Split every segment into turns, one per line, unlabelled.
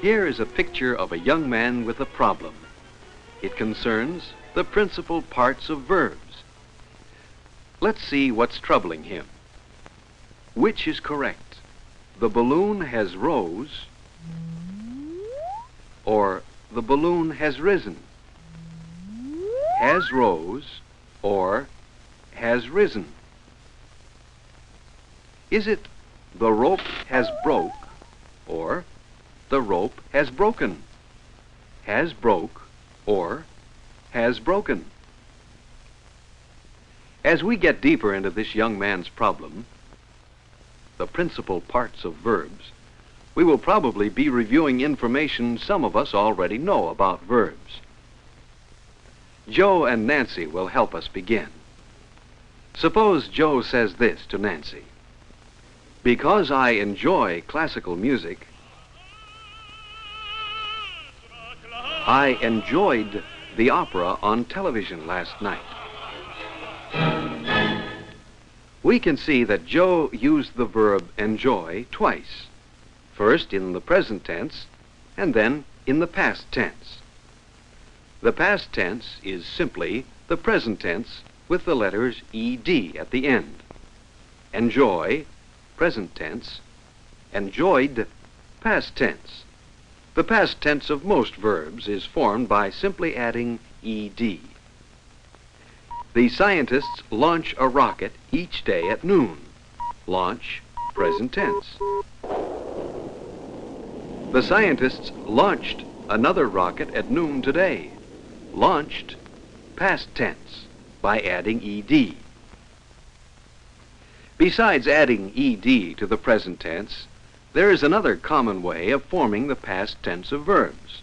Here is a picture of a young man with a problem. It concerns the principal parts of verbs. Let's see what's troubling him. Which is correct? The balloon has rose, or the balloon has risen? Has rose, or has risen? Is it the rope has broke, or the rope has broken? Has broke, or has broken? As we get deeper into this young man's problem, the principal parts of verbs, we will probably be reviewing information some of us already know about verbs. Joe and Nancy will help us begin. Suppose Joe says this to Nancy: "Because I enjoy classical music, I enjoyed the opera on television last night." We can see that Joe used the verb enjoy twice, first in the present tense and then in the past tense. The past tense is simply the present tense with the letters ed at the end. Enjoy, present tense; enjoyed, past tense. The past tense of most verbs is formed by simply adding ed. The scientists launch a rocket each day at noon. Launch, present tense. The scientists launched another rocket at noon today. Launched, past tense, by adding ed. Besides adding ed to the present tense, there is another common way of forming the past tense of verbs.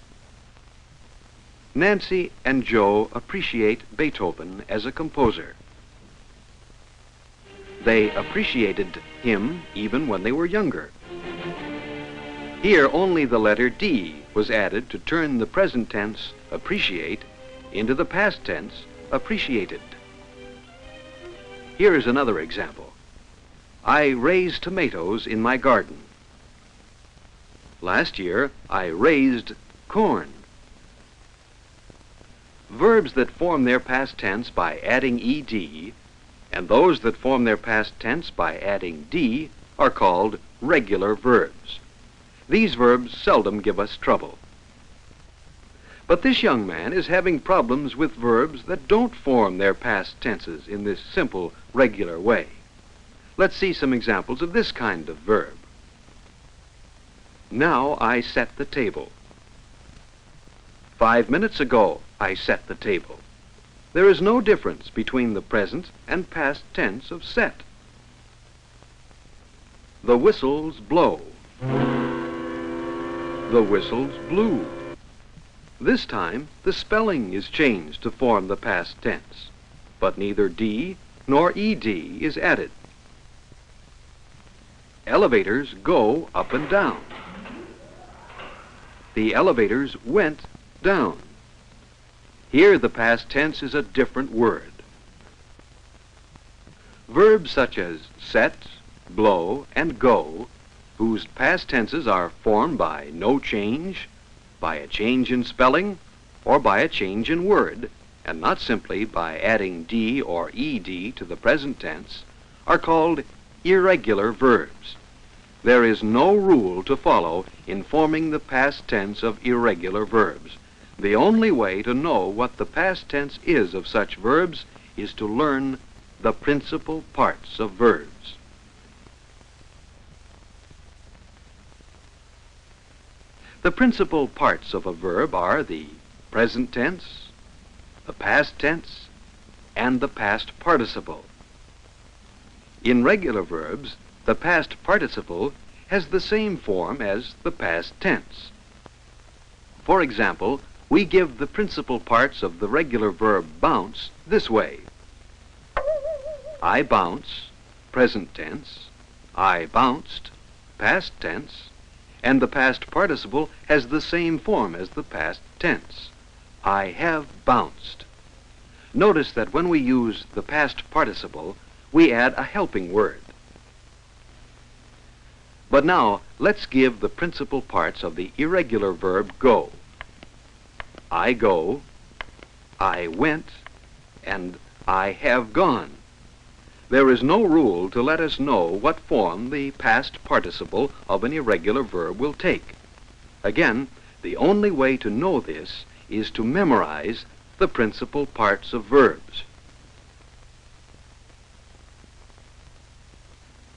Nancy and Joe appreciate Beethoven as a composer. They appreciated him even when they were younger. Here only the letter D was added to turn the present tense appreciate into the past tense appreciated. Here is another example. I raised tomatoes in my garden. Last year I raised corn. Verbs that form their past tense by adding ed and those that form their past tense by adding d are called regular verbs. These verbs seldom give us trouble. But this young man is having problems with verbs that don't form their past tenses in this simple, regular way. Let's see some examples of this kind of verb. Now I set the table. 5 minutes ago, I set the table. There is no difference between the present and past tense of set. The whistles blow. The whistles blew. This time, the spelling is changed to form the past tense, but neither d nor ed is added. Elevators go up and down. The elevators went down. Here the past tense is a different word. Verbs such as set, blow, and go, whose past tenses are formed by no change, by a change in spelling, or by a change in word, and not simply by adding d or ed to the present tense, are called irregular verbs. There is no rule to follow in forming the past tense of irregular verbs. The only way to know what the past tense is of such verbs is to learn the principal parts of verbs. The principal parts of a verb are the present tense, the past tense, and the past participle. In regular verbs, the past participle has the same form as the past tense. For example, we give the principal parts of the regular verb bounce this way. I bounce, present tense; I bounced, past tense; and the past participle has the same form as the past tense. I have bounced. Notice that when we use the past participle, we add a helping word. But now, let's give the principal parts of the irregular verb go. I go, I went, and I have gone. There is no rule to let us know what form the past participle of an irregular verb will take. Again, the only way to know this is to memorize the principal parts of verbs.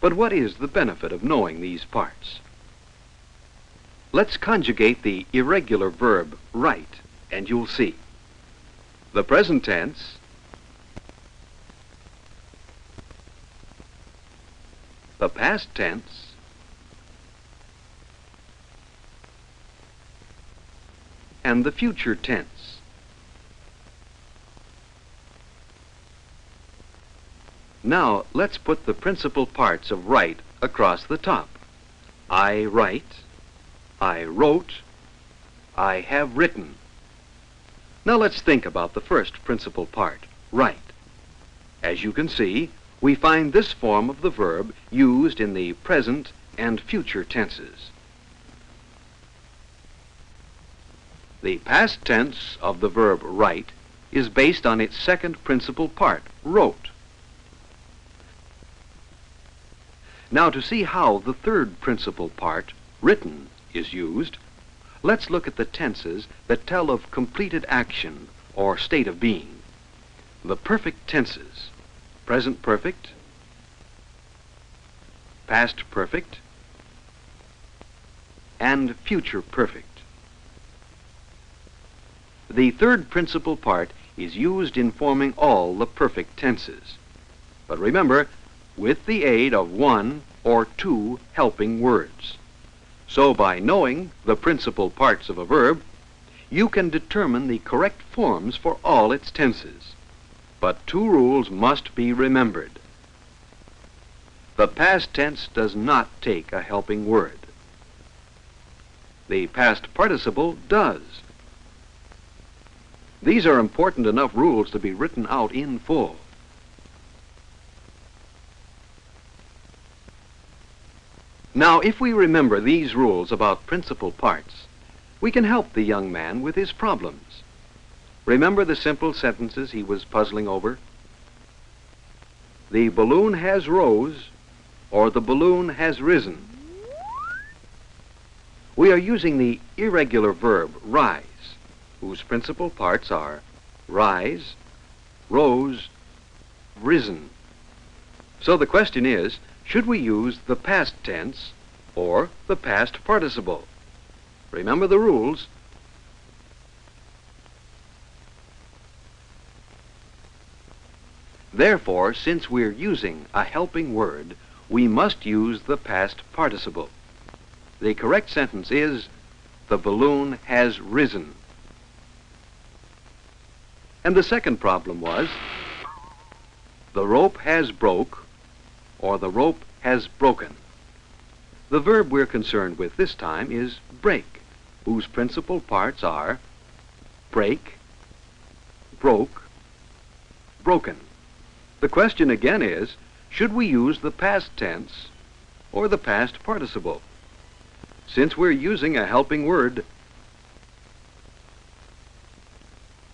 But what is the benefit of knowing these parts? Let's conjugate the irregular verb write, and you'll see. The present tense, the past tense, and the future tense. Now, let's put the principal parts of write across the top. I write, I wrote, I have written. Now let's think about the first principal part, write. As you can see, we find this form of the verb used in the present and future tenses. The past tense of the verb write is based on its second principal part, wrote. Now, to see how the third principal part, written, is used, let's look at the tenses that tell of completed action or state of being. The perfect tenses, present perfect, past perfect, and future perfect. The third principal part is used in forming all the perfect tenses. But remember, with the aid of one or two helping words. So by knowing the principal parts of a verb, you can determine the correct forms for all its tenses. But two rules must be remembered. The past tense does not take a helping word. The past participle does. These are important enough rules to be written out in full. Now, if we remember these rules about principal parts, we can help the young man with his problems. Remember the simple sentences he was puzzling over? The balloon has rose, or the balloon has risen. We are using the irregular verb rise, whose principal parts are rise, rose, risen. So the question is, should we use the past tense or the past participle? Remember the rules. Therefore, since we're using a helping word, we must use the past participle. The correct sentence is, the balloon has risen. And the second problem was, the rope has broke, or the rope has broken. The verb we're concerned with this time is break, whose principal parts are break, broke, broken. The question again is, should we use the past tense or the past participle? Since we're using a helping word,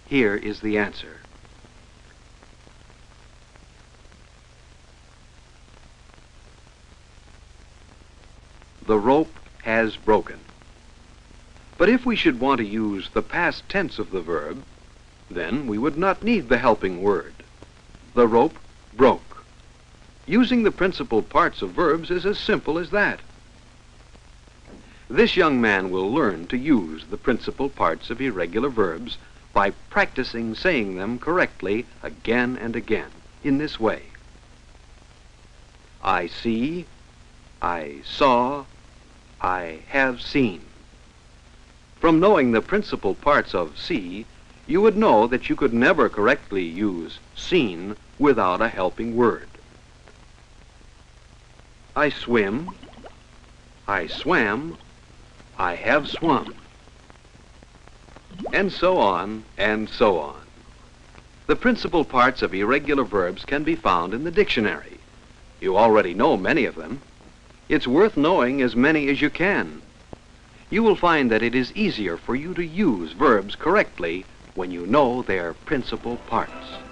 here is the answer. The rope has broken. But if we should want to use the past tense of the verb, then we would not need the helping word. The rope broke. Using the principal parts of verbs is as simple as that. This young man will learn to use the principal parts of irregular verbs by practicing saying them correctly again and again in this way. I see, I saw, I have seen. From knowing the principal parts of see, you would know that you could never correctly use seen without a helping word. I swim, I swam, I have swum. And so on, and so on. The principal parts of irregular verbs can be found in the dictionary. You already know many of them. It's worth knowing as many as you can. You will find that it is easier for you to use verbs correctly when you know their principal parts.